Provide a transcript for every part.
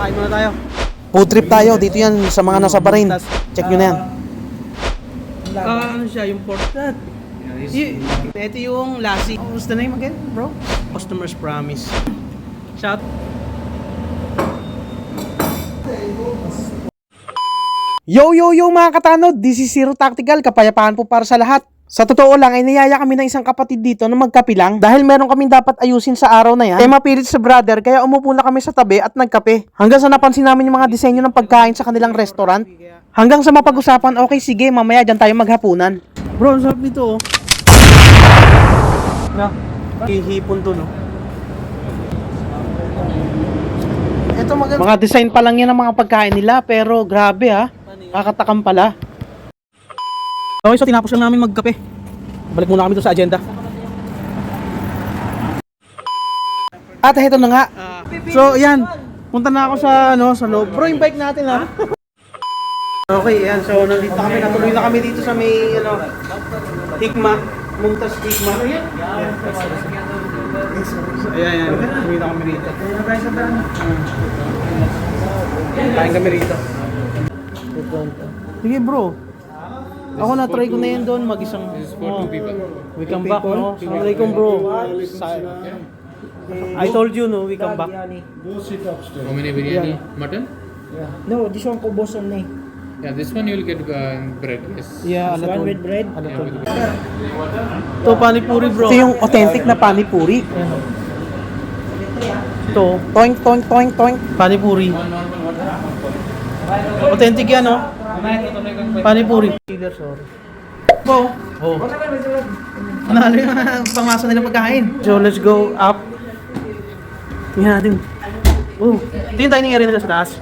kain muna tayo. Food trip tayo, dito yan sa mga nasa Bahrain. Check nyo na yan. Ano siya, yung pork cut. Ito yung lassi. What's the name again, bro? Customer's Promise. Shout. Yo mga katanod, this is Zero Tactical, kapayapaan po para sa lahat. Sa totoo lang ay niyaya kami ng isang kapatid dito na magkape lang dahil meron kaming dapat ayusin sa araw na yan. Mapilit sa brother kaya umupo na kami sa tabi at nagkape. Hanggang sa napansin namin yung mga disenyo ng pagkain sa kanilang restaurant. Hanggang sa mapag-usapan, okay sige mamaya dyan tayo maghapunan. Bro, ang sarap nito, oh. Na, hihipon to, no? Ito Mga design pa lang yan ng mga pagkain nila pero grabe ha, kakatakam pala. Okay, so tinapos lang namin magkape. Balik muna kami doon sa agenda. At ito na nga. So, yan. Punta na ako sa loob. Bro, yung bike natin, ha? Okay, yan. So, nandito kami. Natuloy na kami dito sa may, Hikma. Mumtaz Hikma. So, ayan. Natuloy na kami rito. Kain kami rito. Sige, bro. Ako na-try ko na yun doon, mag-isang... we come back, no? Assalamualaikum, bro. I told you, no? We come back. How many biryani? Mutton? No, this one kubos only. Yeah, this one you will get bread. Yes. Yeah, This one with bread. Yeah, with bread. Ito, panipuri, bro. Ito yung authentic na panipuri. Ito, Toink, toink, toink, toink. panipuri. Authentic yan, no? Panipuri. Sorry. Po. Oh. Nanalo yung pangmasa nila pagkain. So, let's go up. Tingnan natin. Oh, ito yung dining area nila sa taas.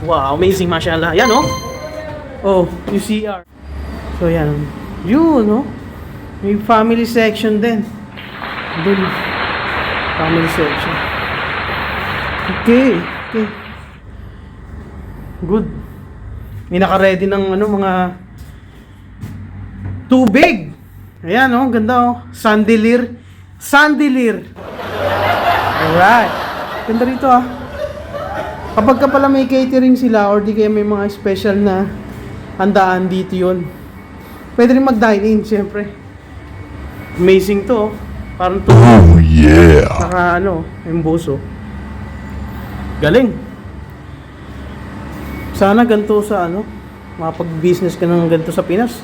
Wow, amazing, mashallah. Yan, no? Oh, yung CR. So, yan. Yun, no? May family section din. Doon. Family section. Okay. Good. May naka-ready ng mga tubig. Ayan, oh, ganda, oh. Chandelier. Alright. Ganda rito, ah. Kapag ka pala may catering sila or di kaya may mga special na handaan dito yun, pwede rin mag-dine-in, syempre. Amazing to, oh. Parang to. Oh, yeah. Naka, emboso. Galing. Sana ganito sa makapag-business ka ng ganito sa Pinas.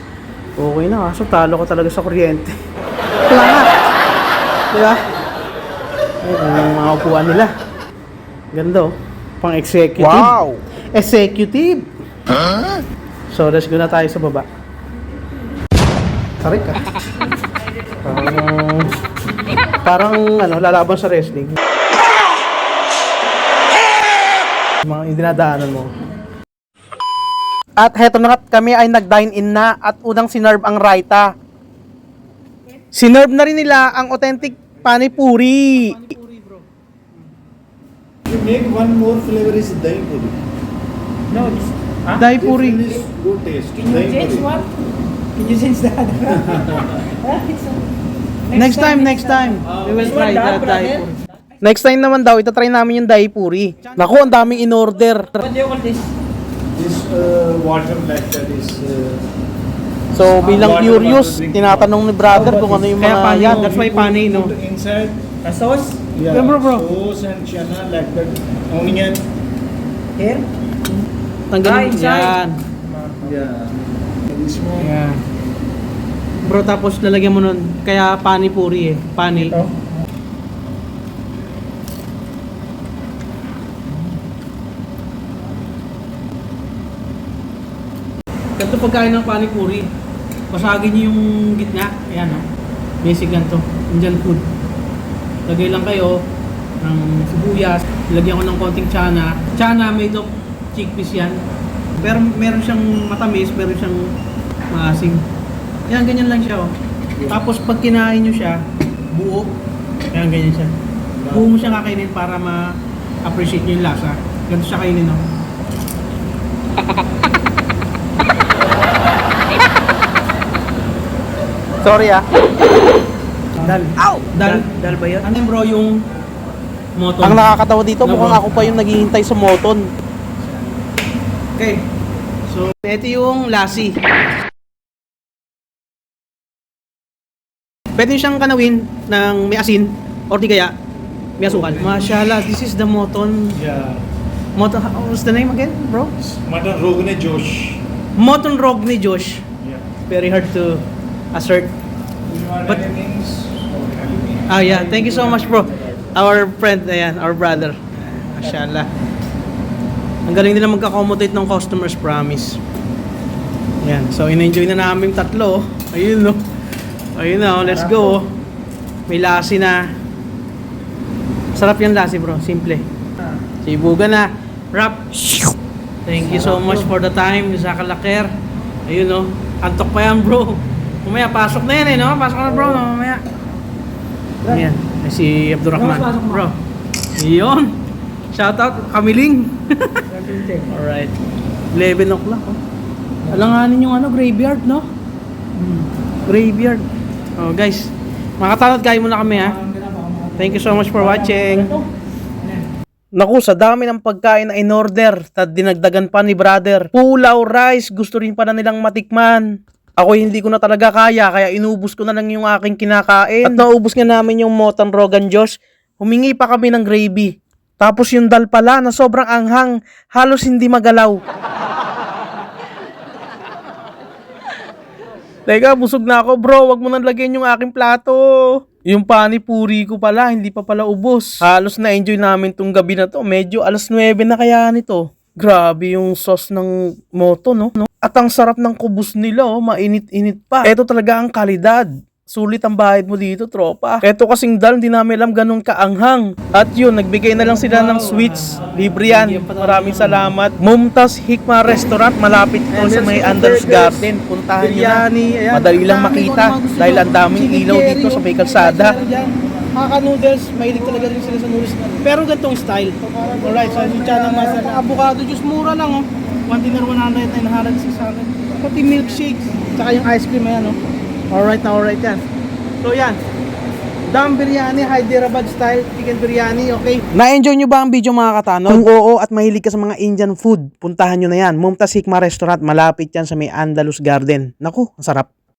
Okay na, kaso talo ko talaga sa kuryente. Wala nga. Diba? Ay, yung mga upuan nila. Ganda, oh. Pang executive. Wow! Executive! Huh? So, let's go na tayo sa baba. Tarik ka. Parang lalaban sa wrestling. Mga dinadaanan mo. At heto na nga, kami ay nag-dine-in na at unang sinerve ang raita. Sinerve na rin nila ang authentic panipuri. You make one more flavor is dahi puri. No, this. Dahi puri. This good taste. Can you change one? Can you change that? Next time. We will try that dahi puri. Next time naman daw, itatry namin yung dahi puri. Naku, ang daming in-order. What do you call this? This water like that is. So, bilang curious, tinatanong ni brother kung ano yung Kaya mga... pani, that's why pani, no? Put inside. A sauce? Yeah, bro. sauce and chana like that. Onion. Here? Tanggalin inside. yan. Yeah. This one. Yeah. Bro, tapos lalagyan mo nun. Kaya pani puri, eh. Pani. Ito. Ganito pagkain ng panipuri. Basagin niyo yung gitna. Ayan, oh. Basic ganito. Indian food. Lagay lang kayo ng sibuyas. Lagyan ko ng konting chana. Chana made of chickpeas yan. Pero meron siyang matamis, meron siyang maasim. Ayan, ganyan lang siya, oh. Tapos pag kinain nyo siya, buo. Ayan, ganyan siya. Buo mo siya kakainin para ma-appreciate nyo yung lasa. Ganito siya kainin, oh. Sorry ah. Dal. Dal ba yun? Ano yun, bro, yung Moton. Ang nakakatawa dito, No, mukhang bro. ako pa yung naghihintay sa moton. Okay. So, ito yung lassi. Pwede siyang kanawin ng may asin or di kaya may asukal. Mashallah, this is the moton. Yeah. Moton, what's the name again, bro? Mutton Rogne Josh. Moton Rogne Josh. Yeah. Very hard to assert. You want But- anything? Yeah, thank you so much, bro. Our friend, ayan, our brother. Mashallah. Ang galing nila magka-accommodate ng customers, promise. Ayan, so in-enjoy na namin tatlo. Ayun, no. Ayun na, let's go. May lassi na. Sarap yung lassi, bro. Simple. Sibugan na. Wrap. Thank you so much for the time, Zakalaker. Ayun, no. Antok pa yan, bro. Mamaya, pasok na yan, eh, no? Pasok na, bro. Mamaya. Ayan. Ay, si Abdurrahman. Bro. Yun. Shoutout, Kamiling. Alright. 11 o'clock. Oh. Alanganin yung graveyard, no? Graveyard. Oh, guys. Mga katanod, kain muna kami, ha? Thank you so much for watching. Naku, sa dami ng pagkain na in-order, tad dinagdagan pa ni brother. Pulaw rice, gusto rin pala nilang matikman. Ako hindi ko na talaga kaya inubos ko na lang yung aking kinakain. At naubos nga namin yung Moton Rogan Josh. Humingi pa kami ng gravy. Tapos yung dal pala na sobrang anghang, halos hindi magalaw. Teka, busog na ako bro, wag mo nang lagyan yung aking plato. Yung panipuri ko pala, hindi pa pala ubos. Halos na-enjoy namin tong gabi na to. Medyo alas 9 na kaya nito. Grabe yung sauce ng Moto, no? At ang sarap ng kubos nila, oh. Mainit-init pa. Ito talaga ang kalidad. Sulit ang bahid mo dito, tropa. Ito kasing dal, hindi namin alam ganun kaanghang. At yun, nagbigay na lang sila ng sweets. Libre yan. Maraming salamat. Mumtaz Hikmah Restaurant, malapit po sa may Andalus Garden. Puntahan nyo na. Madali lang makita dahil ang daming ilaw dito sa may kalsada. Kaka-noodles, mahilig talaga rin sila sa noodles. Pero ganitong style. Alright, so yung tiyan ng masala. Avocado juice, mura lang, oh. One dinner, 100, 900, 600. Pati milkshakes. Tsaka yung ice cream, ayan, oh. Alright na, alright yan. So yan. Dam biryani, Hyderabad style, chicken biryani, okay? Na-enjoy nyo ba ang video mga katanod? Kung oo at mahilig ka sa mga Indian food, puntahan nyo na yan. Mumtaz Hikmah Restaurant, malapit yan sa may Andalus Garden. Naku, ang sarap.